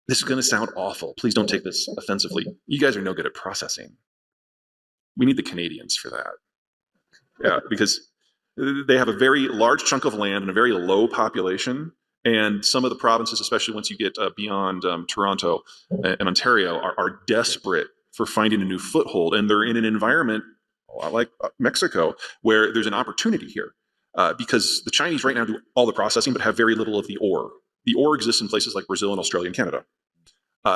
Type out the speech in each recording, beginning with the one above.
this is going to sound awful. Please don't take this offensively. You guys are no good at processing. We need the Canadians for that. Yeah, because they have a very large chunk of land and a very low population. And some of the provinces, especially once you get beyond Toronto and Ontario, are desperate for finding a new foothold. And they're in an environment a lot like Mexico, where there's an opportunity here. Because the Chinese right now do all the processing, but have very little of the ore. The ore exists in places like Brazil and Australia and Canada.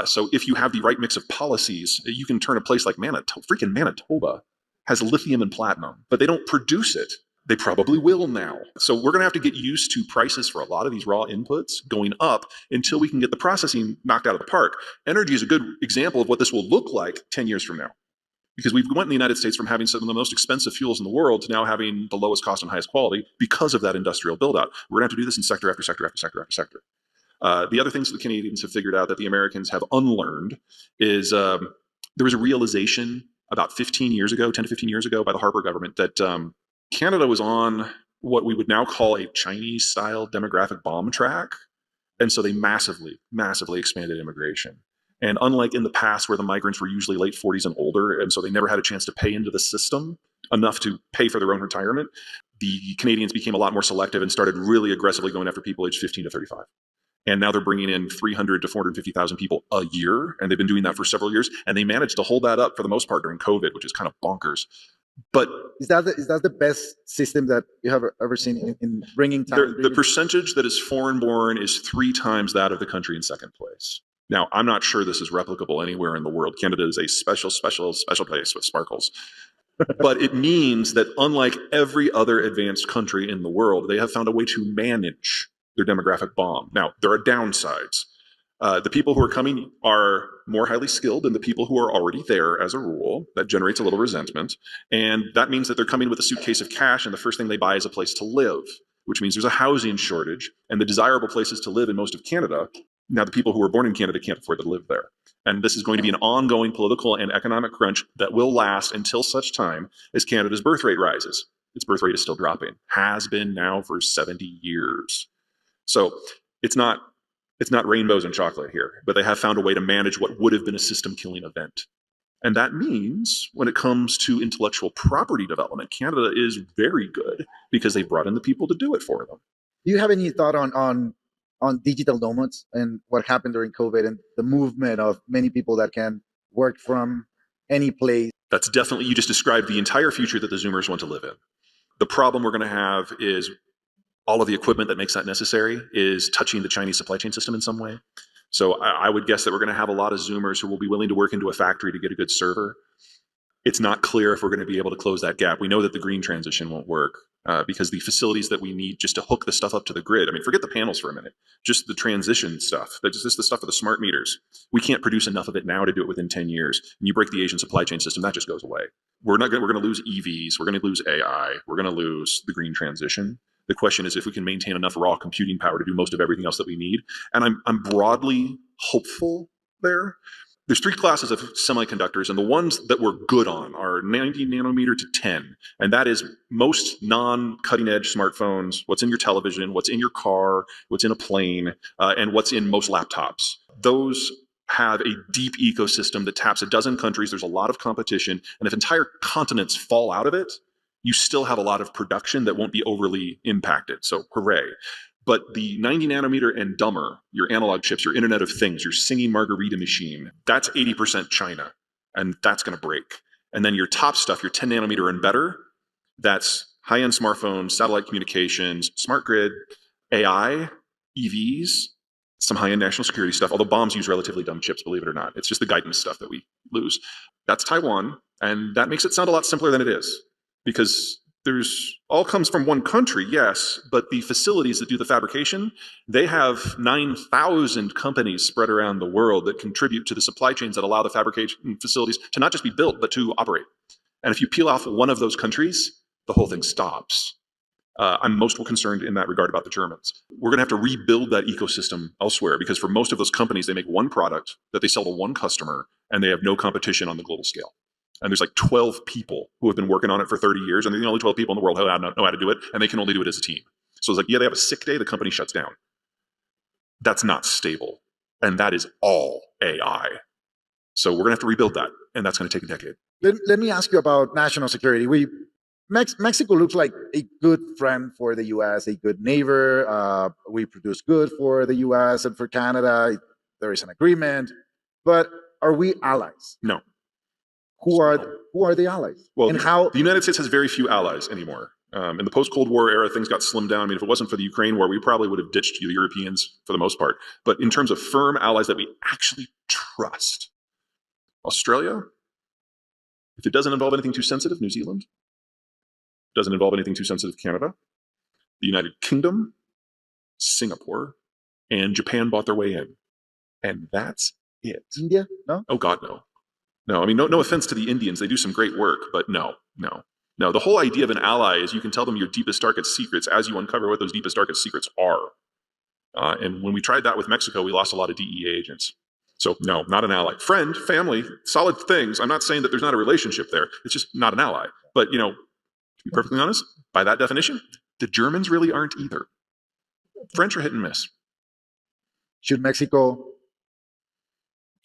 So if you have the right mix of policies, you can turn a place like freaking Manitoba has lithium and platinum, but they don't produce it. They probably will now. So we're going to have to get used to prices for a lot of these raw inputs going up until we can get the processing knocked out of the park. Energy is a good example of what this will look like 10 years from now. Because we've went in the United States from having some of the most expensive fuels in the world to now having the lowest cost and highest quality because of that industrial build out. We're going to have to do this in sector after sector after sector after sector. The other things that the Canadians have figured out that the Americans have unlearned is there was a realization about 10 to 15 years ago by the Harper government that Canada was on what we would now call a Chinese-style demographic bomb track. And so they massively, massively expanded immigration. And unlike in the past where the migrants were usually late 40s and older, and so they never had a chance to pay into the system enough to pay for their own retirement, the Canadians became a lot more selective and started really aggressively going after people aged 15 to 35. And now they're bringing in 300 to 450,000 people a year, and they've been doing that for several years, and they managed to hold that up for the most part during COVID, which is kind of bonkers. But is that the best system that you have ever seen in bringing talent? The percentage that is foreign-born is 3 times that of the country in second place. Now, I'm not sure this is replicable anywhere in the world. Canada is a special place with sparkles. But it means that unlike every other advanced country in the world, they have found a way to manage their demographic bomb. Now, there are downsides. The people who are coming are more highly skilled than the people who are already there as a rule. That generates a little resentment. And that means that they're coming with a suitcase of cash, and the first thing they buy is a place to live, which means there's a housing shortage. And the desirable places to live in most of Canada, now the people who were born in Canada can't afford to live there. And this is going to be an ongoing political and economic crunch that will last until such time as Canada's birth rate rises. Its birth rate is still dropping, has been now for 70 years. So it's not rainbows and chocolate here, but they have found a way to manage what would have been a system-killing event. And that means when it comes to intellectual property development, Canada is very good because they've brought in the people to do it for them. Do you have any thought on digital nomads and what happened during COVID and the movement of many people that can work from any place? That's definitely, you just described the entire future that the Zoomers want to live in. The problem we're going to have is all of the equipment that makes that necessary is touching the Chinese supply chain system in some way. So I would guess that we're going to have a lot of Zoomers who will be willing to work into a factory to get a good server. It's not clear if we're going to be able to close that gap. We know that the green transition won't work because the facilities that we need just to hook the stuff up to the grid, I mean, forget the panels for a minute, just the transition stuff, that's just the stuff for the smart meters. We can't produce enough of it now to do it within 10 years. And you break the Asian supply chain system, that just goes away. We're going to lose EVs, we're going to lose AI, we're going to lose the green transition. The question is if we can maintain enough raw computing power to do most of everything else that we need. And I'm broadly hopeful there. There's 3 classes of semiconductors, and the ones that we're good on are 90 nanometer to 10. And that is most non-cutting edge smartphones, what's in your television, what's in your car, what's in a plane, and what's in most laptops. Those have a deep ecosystem that taps a dozen countries. There's a lot of competition. And if entire continents fall out of it, you still have a lot of production that won't be overly impacted. So hooray. But the 90 nanometer and dumber, your analog chips, your Internet of Things, your singing margarita machine, that's 80% China. And that's going to break. And then your top stuff, your 10 nanometer and better, that's high-end smartphones, satellite communications, smart grid, AI, EVs, some high-end national security stuff, although bombs use relatively dumb chips, believe it or not. It's just the guidance stuff that we lose. That's Taiwan. And that makes it sound a lot simpler than it is. Because there's all comes from one country, yes, but the facilities that do the fabrication, they have 9,000 companies spread around the world that contribute to the supply chains that allow the fabrication facilities to not just be built, but to operate. And if you peel off one of those countries, the whole thing stops. I'm most concerned in that regard about the Germans. We're going to have to rebuild that ecosystem elsewhere because for most of those companies, they make one product that they sell to one customer and they have no competition on the global scale. And there's like 12 people who have been working on it for 30 years, and they're the only 12 people in the world who know how to do it, and they can only do it as a team. So it's like, yeah, they have a sick day, the company shuts down. That's not stable. And that is all AI. So we're going to have to rebuild that, and that's going to take a decade. Let me ask you about national security. Mexico looks like a good friend for the U.S., a good neighbor. We produce good for the U.S. and for Canada. There is an agreement, but are we allies? No. Who are the allies? Well, and how the United States has very few allies anymore. In the post-Cold War era, things got slimmed down. I mean, if it wasn't for the Ukraine war, we probably would have ditched the Europeans for the most part. But in terms of firm allies that we actually trust, Australia, if it doesn't involve anything too sensitive, New Zealand, doesn't involve anything too sensitive, Canada, the United Kingdom, Singapore, and Japan bought their way in. And that's it. India? No? Oh, God, no. No, I mean, no offense to the Indians. They do some great work, but no. The whole idea of an ally is you can tell them your deepest, darkest secrets as you uncover what those deepest, darkest secrets are. And when we tried that with Mexico, we lost a lot of DEA agents. So no, not an ally. Friend, family, solid things. I'm not saying that there's not a relationship there. It's just not an ally. But, to be perfectly honest, by that definition, the Germans really aren't either. French are hit and miss. Should Mexico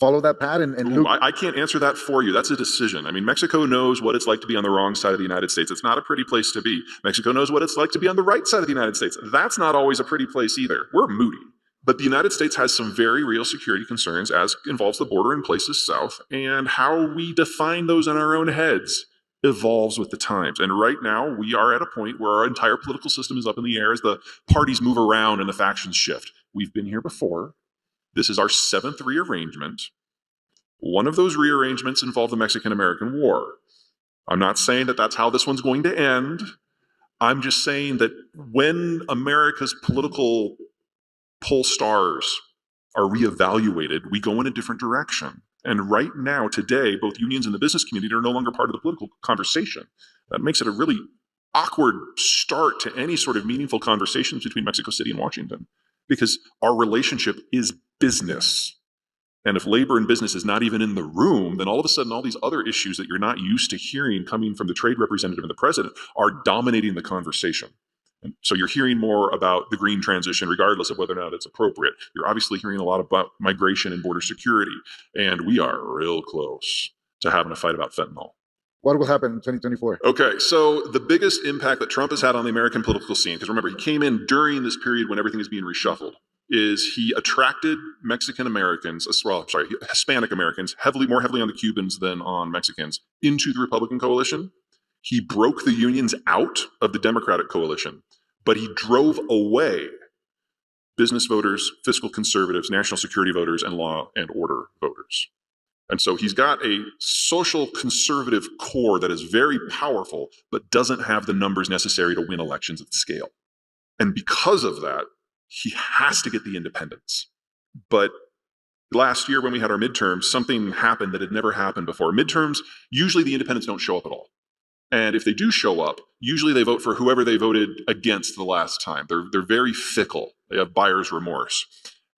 follow that path and look? I can't answer that for you. That's a decision. I mean, Mexico knows what it's like to be on the wrong side of the United States. It's not a pretty place to be. Mexico knows what it's like to be on the right side of the United States. That's not always a pretty place either. We're moody. But the United States has some very real security concerns as involves the border in places south, and how we define those in our own heads evolves with the times. And right now, we are at a point where our entire political system is up in the air as the parties move around and the factions shift. We've been here before. This is our 7th rearrangement. One of those rearrangements involved the Mexican-American War. I'm not saying that that's how this one's going to end. I'm just saying that when America's political pole stars are reevaluated, we go in a different direction. And right now, today, both unions and the business community are no longer part of the political conversation. That makes it a really awkward start to any sort of meaningful conversations between Mexico City and Washington, because our relationship is business. And if labor and business is not even in the room, then all of a sudden all these other issues that you're not used to hearing coming from the trade representative and the president are dominating the conversation. And so you're hearing more about the green transition, regardless of whether or not it's appropriate. You're obviously hearing a lot about migration and border security. And we are real close to having a fight about fentanyl. What will happen in 2024? Okay, so the biggest impact that Trump has had on the American political scene, because remember, he came in during this period when everything is being reshuffled, is he attracted Hispanic Americans, more heavily on the Cubans than on Mexicans, into the Republican coalition. He broke the unions out of the Democratic coalition, but he drove away business voters, fiscal conservatives, national security voters, and law and order voters. And so he's got a social conservative core that is very powerful, but doesn't have the numbers necessary to win elections at scale. And because of that, he has to get the independents. But last year when we had our midterms, something happened that had never happened before. Midterms, usually the independents don't show up at all. And if they do show up, usually they vote for whoever they voted against the last time. They're very fickle. They have buyer's remorse.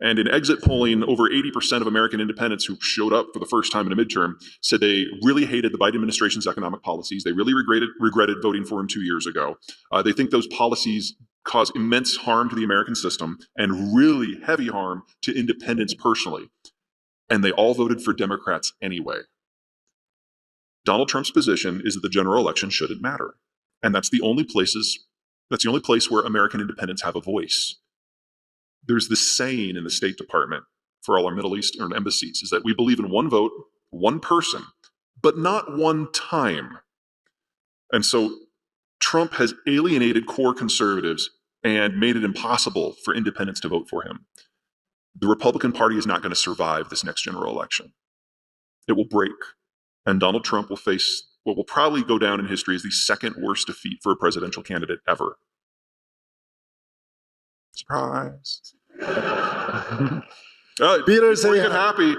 And in exit polling, over 80% of American independents who showed up for the first time in a midterm said they really hated the Biden administration's economic policies. They really regretted voting for him 2 years ago. They think those policies cause immense harm to the American system and really heavy harm to independents personally. And they all voted for Democrats anyway. Donald Trump's position is that the general election shouldn't matter. And that's the only place where American independents have a voice. There's this saying in the State Department for all our Middle Eastern embassies is that we believe in one vote, one person, but not one time. And so Trump has alienated core conservatives and made it impossible for independents to vote for him. The Republican Party is not going to survive this next general election. It will break. And Donald Trump will face what will probably go down in history as the second worst defeat for a presidential candidate ever. Surprise. Peter, before you get happy,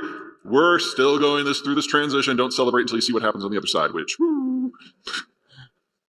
we're still going through this transition. Don't celebrate until you see what happens on the other side, which, woo.